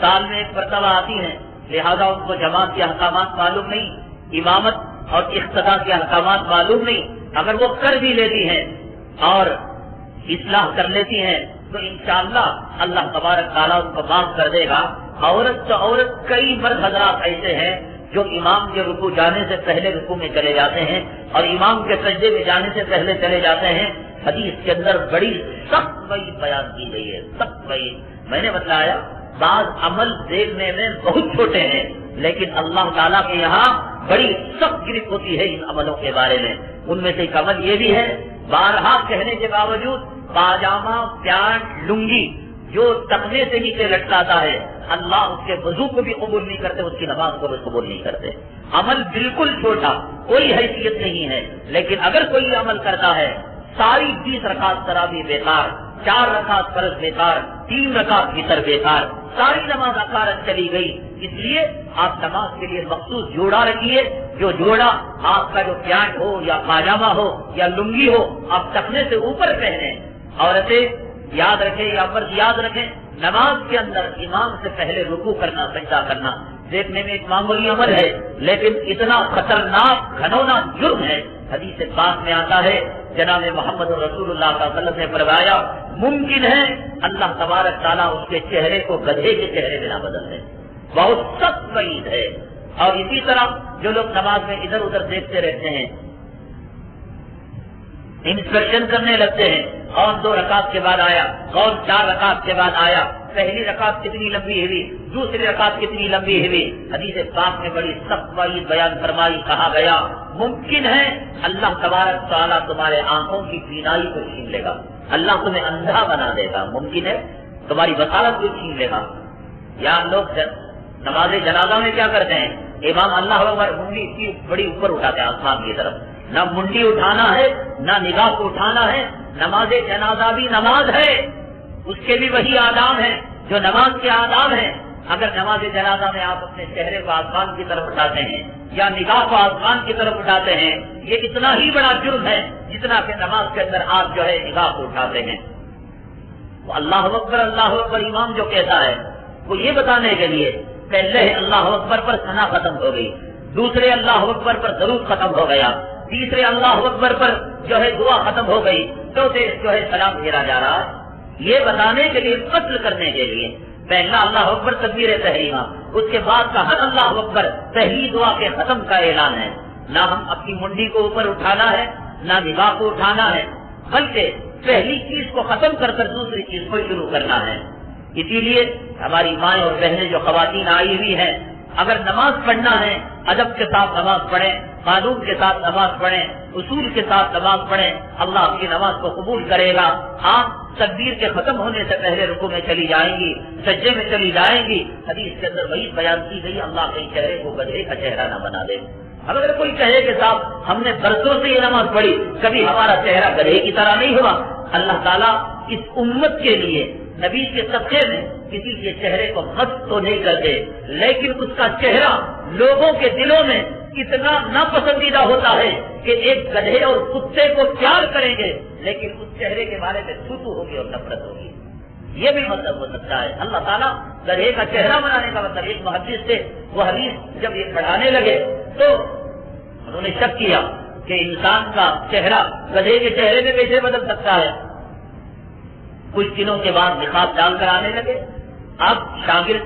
سال میں ایک مرتبہ آتی ہیں، لہذا ان کو جماعت کے احکامات معلوم نہیں، امامت اور اقتداء کے احکامات معلوم نہیں۔ اگر وہ کر بھی لیتی ہیں اور اصلاح کر لیتی ہیں تو انشاءاللہ اللہ تبارک تعالیٰ ان کو معاف کر دے گا۔ عورت تو عورت، کئی مرد حضرات ایسے ہیں جو امام کے رکوع جانے سے پہلے رکوع میں چلے جاتے ہیں اور امام کے سجدے میں جانے سے پہلے چلے جاتے ہیں۔ حدیث کے اندر بڑی سخت وعید بیان کی گئی ہے، سخت وعید۔ میں نے بتلایا بعض عمل دیکھنے میں بہت چھوٹے ہیں لیکن اللہ تعالیٰ کے یہاں بڑی سخت گرفت ہوتی ہے ان عملوں کے بارے میں۔ ان میں سے ایک عمل یہ بھی ہے، بارہا کہنے کے باوجود پاجامہ، پینٹ، لنگی جو تخنے سے نیچے لٹکاتا ہے، اللہ اس کے وضو کو بھی قبول نہیں کرتے، اس کی نماز کو بھی قبول نہیں کرتے۔ عمل بالکل چھوٹا، کوئی حیثیت نہیں ہے، لیکن اگر کوئی عمل کرتا ہے، ساری 20 رکعت تراویح بیکار، 4 رکعت فرض بیکار، 3 رکعت وتر بیکار، ساری نماز اخارت چلی گئی۔ اس لیے آپ نماز کے لیے مخصوص جوڑا رکھیے، جو جوڑا آپ کا جو پینٹ ہو یا پاجامہ ہو یا لنگی ہو، آپ تخنے سے اوپر پہنیں۔ عورتیں یاد رکھیں یا مرد یاد رکھیں، نماز کے اندر امام سے پہلے رکوع کرنا، سجدہ کرنا دیکھنے میں ایک معمولی عمل ہے لیکن اتنا خطرناک گھنونا جرم ہے۔ حدیث پاک میں آتا ہے، جناب محمد رسول اللہ صلی اللہ علیہ وسلم نے فرمایا، ممکن ہے اللہ تبارک تعالیٰ اس کے چہرے کو گدھے کے چہرے میں نہ بدل دے۔ بہت سخت وعید ہے۔ اور اسی طرح جو لوگ نماز میں ادھر ادھر دیکھتے رہتے ہیں، انسپیکشن کرنے لگتے ہیں، کون 2 رکعت کے بعد آیا، کون 4 رکعت کے بعد آیا، پہلی رکعت کتنی لمبی ہوئی، دوسری رکعت کتنی لمبی ہوئی۔ حدیث پاک میں بڑی سخت وعید بیان فرمائی، کہا گیا ممکن ہے اللہ تبارک تعالیٰ تمہارے آنکھوں کی بینائی کو چھین لے گا، اللہ تمہیں اندھا بنا دے گا، ممکن ہے تمہاری بصارت کو چھین لے گا۔ یا لوگ نماز جنازہ میں کیا کرتے ہیں، امام اللہ اکبر منڈی اتنی بڑی اوپر اٹھاتے ہیں آسمان کی طرف، نہ منڈی اٹھانا ہے نہ نگاہ کو اٹھانا ہے۔ نماز جنازہ بھی نماز ہے، اس کے بھی وہی آداب ہیں جو نماز کے آداب ہیں۔ اگر نماز جنازہ میں آپ اپنے چہرے کو آسمان کی طرف اٹھاتے ہیں یا نگاہ کو آسمان کی طرف اٹھاتے ہیں، یہ اتنا ہی بڑا جرم ہے جتنا کہ نماز کے اندر آپ جو ہے نگاہ کو اٹھاتے ہیں۔ تو اللہ اکبر امام جو کہتا ہے وہ یہ بتانے کے لیے پہلے اللہ اکبر پر ثنا ختم ہو گئی، دوسرے اللہ اکبر پر درود ختم ہو گیا، تیسرے اللہ اکبر پر جو ہے دعا ختم ہو گئی، چوتھے جو ہے سلام پھیرا جا رہا ہے۔ یہ بتانے کے لیے، قتل کرنے کے لیے پہلا اللہ اکبر تکبیر تحریمہ، اس کے بعد کا ہر اللہ اکبر پہلی دعا کے ختم کا اعلان ہے۔ نہ ہم اپنی منڈی کو اوپر اٹھانا ہے نہ نگاہ کو اٹھانا ہے، بلکہ پہلی چیز کو ختم کر کر دوسری چیز کو شروع کرنا ہے۔ اسی لیے ہماری مائیں اور بہنیں جو خواتین آئی ہوئی ہیں، اگر نماز پڑھنا ہے ادب کے ساتھ نماز پڑھیں، قانون کے ساتھ نماز پڑھیں، اصول کے ساتھ نماز پڑھیں، اللہ آپ کی نماز کو قبول کرے گا۔ آپ تکبیر کے ختم ہونے سے پہلے رکوع میں چلی جائیں گی، سجدے میں چلی جائیں گی۔ حدیث کے اندر وہی بیان کی گئی، اللہ کے چہرے کو گدھے کا چہرہ نہ بنا دے۔ اب اگر کوئی کہے کہ صاحب ہم نے برسوں سے یہ نماز پڑھی، کبھی ہمارا چہرہ گدھے کی طرح نہیں ہوا، اللہ تعالیٰ اس امت کے لیے نبی کے صدقے میں کسی کے چہرے کو مست تو نہیں کرتے، لیکن اس کا چہرہ لوگوں کے دلوں میں اتنا ناپسندیدہ ہوتا ہے کہ ایک گدھے اور کتے کو پیار کریں گے لیکن اس چہرے کے بارے میں چھوٹو ہوگی اور نفرت ہوگی۔ یہ بھی مطلب ہو سکتا ہے۔ اللہ تعالیٰ گدھے کا چہرہ بنانے کا مطلب، ایک محدث سے وہ حدیث جب یہ پڑھانے لگے تو انہوں نے شک کیا کہ انسان کا چہرہ گدھے کے چہرے میں کیسے بدل سکتا ہے۔ کچھ دنوں کے بعد نقاب ڈال کر آنے لگے۔ اب شاگرد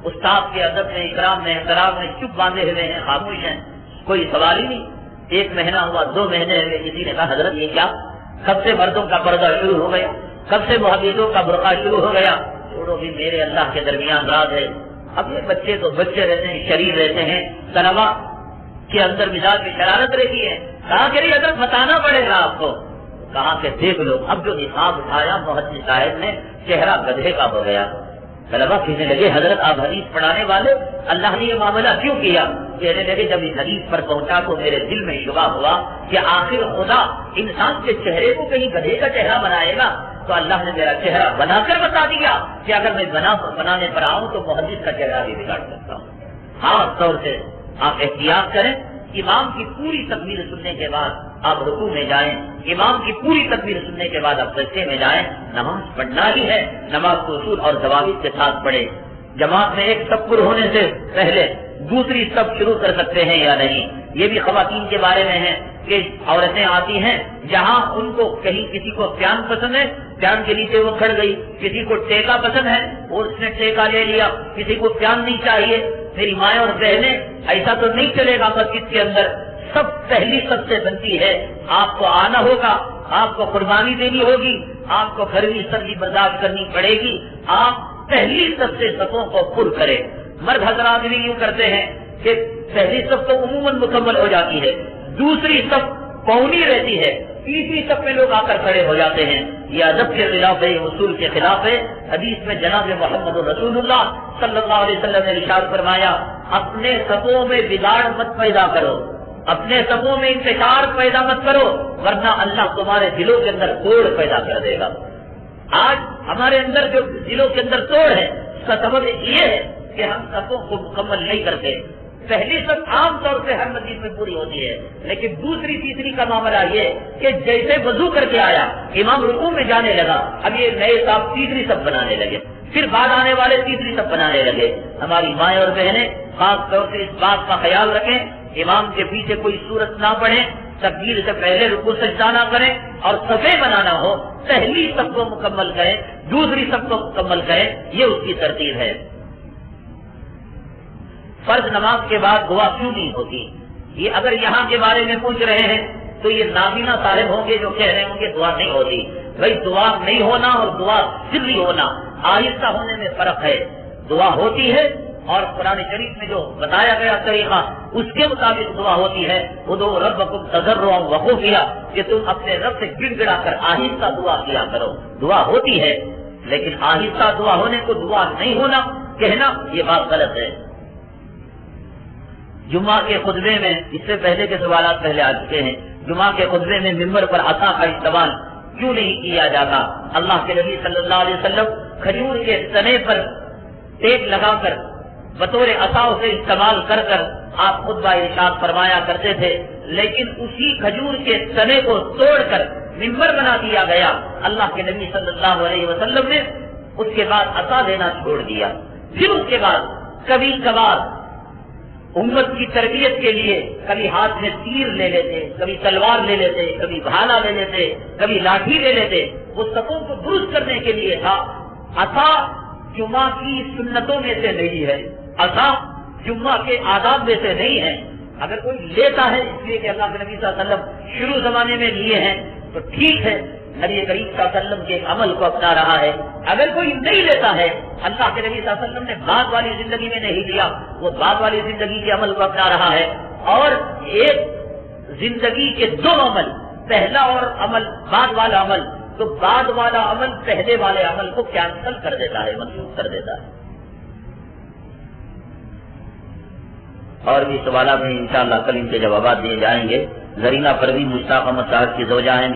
استاد کے ادب میں، اکرام میں، احترام میں چپ باندھے ہوئے ہیں، خاموش ہیں، کوئی سوال ہی نہیں۔ 1 مہینہ ہوا، 2 مہینے ہوئے، کسی نے کہا حضرت یہ کیا، کب سے مردوں کا پردہ شروع ہو گیا، کب سے محدثوں کا برقع شروع ہو گیا؟ چھوڑو بھی، میرے اللہ کے درمیان راز ہے۔ اب یہ بچے تو بچے رہتے ہیں، شریر رہتے ہیں، طلبا کے اندر مزاج میں شرارت رہتی ہے۔ کہا کہ حضرت بتانا پڑے گا آپ کو۔ کہا کہ دیکھ لو، اب جو نقاب اٹھایا محدث صاحب نے، چہرہ گدھے کا ہو گیا۔ طلبا کہنے لگے حضرت آپ حدیث پڑھانے والے، اللہ نے یہ معاملہ کیوں کیا؟ کہنے لگے جب اس حدیث پر پہنچا تو میرے دل میں شبہ ہوا کہ آخر خدا انسان کے چہرے کو کہیں گدھے کا چہرہ بنائے گا، تو اللہ نے میرا چہرہ بنا کر بتا دیا کہ اگر میں بنانے پر آؤں تو محدث کا چہرہ بھی بگاڑ سکتا ہوں۔ خاص طور سے آپ احتیاط کریں، امام کی پوری تکبیر سننے کے بعد آپ رکوع میں جائیں، امام کی پوری تکبیر سننے کے بعد آپ سجدے میں جائیں۔ نماز پڑھنا ہی ہے، نماز کو اصول اور ضوابط کے ساتھ پڑھیں۔ جماعت میں ایک صف پر ہونے سے پہلے دوسری صف شروع کر سکتے ہیں یا نہیں، یہ بھی خواتین کے بارے میں ہے کہ عورتیں آتی ہیں جہاں ان کو کہیں کسی کو پیان پسند ہے، پیان کے نیچے وہ کھڑ گئی، کسی کو ٹیکا پسند ہے اور اس نے ٹیکا لے لیا، کسی کو پیان نہیں چاہیے۔ میری مائیں اور بہنیں، ایسا تو نہیں چلے گا مسجد کے اندر۔ سب پہلی سب سے بنتی ہے، آپ کو آنا ہوگا، آپ کو قربانی دینی ہوگی، آپ کو گھریلو سبزی برداشت کرنی پڑے گی۔ آپ پہلی سب سے صفوں کو پر کریں۔ مرد حضرات بھی یوں کرتے ہیں کہ پہلی صف تو عموماً مکمل ہو جاتی ہے، دوسری صف پونی رہتی ہے، تیسری صف میں لوگ آ کر کھڑے ہو جاتے ہیں۔ یہ ادب کے خلاف ہے، یہ اصول کے خلاف ہے۔ حدیث میں جناب محمد رسول اللہ صلی اللہ علیہ وسلم نے ارشاد فرمایا، اپنے صفوں میں بگاڑ مت پیدا کرو، اپنے صفوں میں انتشار پیدا مت کرو، ورنہ اللہ تمہارے دلوں کے اندر توڑ پیدا کر دے گا۔ آج ہمارے اندر جو دلوں کے اندر توڑ ہے، اس کا سبب یہ ہے کہ ہم صفوں کو مکمل نہیں کرتے۔ پہلی صف عام طور سے ہر مسجد میں پوری ہوتی ہے، لیکن دوسری تیسری کا معاملہ یہ کہ جیسے وضو کر کے آیا، امام رکوع میں جانے لگا، اب یہ نئے صاحب تیسری صف بنانے لگے، پھر بعد آنے والے تیسری صف بنانے لگے۔ ہماری مائیں اور بہنیں خاص طور سے اس بات کا خیال رکھیں، امام کے پیچھے کوئی سورت نہ پڑھیں، تکبیر سے پہلے رکوع سجدہ نہ کریں، اور صفیں بنانا ہو پہلی صف کو مکمل کریں، دوسری صف کو مکمل کریں، یہ اس کی ترتیب ہے۔ فرض نماز کے بعد دعا کیوں نہیں ہوتی؟ یہ اگر یہاں کے بارے میں پوچھ رہے ہیں تو یہ نابینا صاحب ہوں گے جو کہہ رہے ہوں گے دعا نہیں ہوتی. بھائی دعا نہیں ہونا اور دعا سری ہونا، آہستہ ہونے میں فرق ہے. دعا ہوتی ہے اور قرآن شریف میں جو بتایا گیا طریقہ اس کے مطابق دعا ہوتی ہے. ادعوا ربکم تضرعا وخفیا، کہ تم اپنے رب سے گڑ گڑا کر آہستہ دعا کیا کرو. دعا ہوتی ہے لیکن آہستہ دعا ہونے کو دعا نہیں ہونا کہنا یہ بات غلط ہے. جمعہ کے خطبے میں، اس سے پہلے کے سوالات پہلے آ چکے ہیں، جمعہ کے خطبے میں ممبر پر عصا کا استعمال کیوں نہیں کیا جاتا؟ اللہ کے نبی صلی اللہ علیہ وسلم کھجور کے تنے پر ٹیک لگا کر بطور عصا سے استعمال کر کر آپ خطبہ ارشاد فرمایا کرتے تھے، لیکن اسی کھجور کے تنے کو توڑ کر ممبر بنا دیا گیا. اللہ کے نبی صلی اللہ علیہ وسلم نے اس کے بعد عصا دینا چھوڑ دیا. پھر اس کے بعد کبھی کبھار امت کی تربیت کے لیے کبھی ہاتھ میں تیر لے لیتے، کبھی تلوار لے لیتے، کبھی بھالا لے لیتے، کبھی لاٹھی لے لیتے. وہ صفوں کو درست کرنے کے لیے تھا. عصا جمعہ کی سنتوں میں سے نہیں ہے، عصا جمعہ کے آداب میں سے نہیں ہے. اگر کوئی لیتا ہے اس لیے کہ اللہ کے نبی صلی اللہ علیہ وسلم شروع زمانے میں لیے ہیں تو ٹھیک ہے، نبی کریم صلی اللہ علیہ وسلم کے عمل کو اپنا رہا ہے. اگر کوئی نہیں لیتا ہے، اللہ کے نبی صلی اللہ علیہ وسلم نے بعد والی زندگی میں نہیں لیا، وہ بعد والی زندگی کے عمل کو اپنا رہا ہے. اور ایک زندگی کے دو عمل، پہلا اور عمل بعد والا عمل، تو بعد والا عمل پہلے والے عمل کو کینسل کر دیتا ہے، منسوخ کر دیتا ہے. اور بھی سوالات میں انشاءاللہ کل ان کے جوابات دیے جائیں گے. زرینہ پروین مشتاق احمد صاحب کی زوجہ ہیں.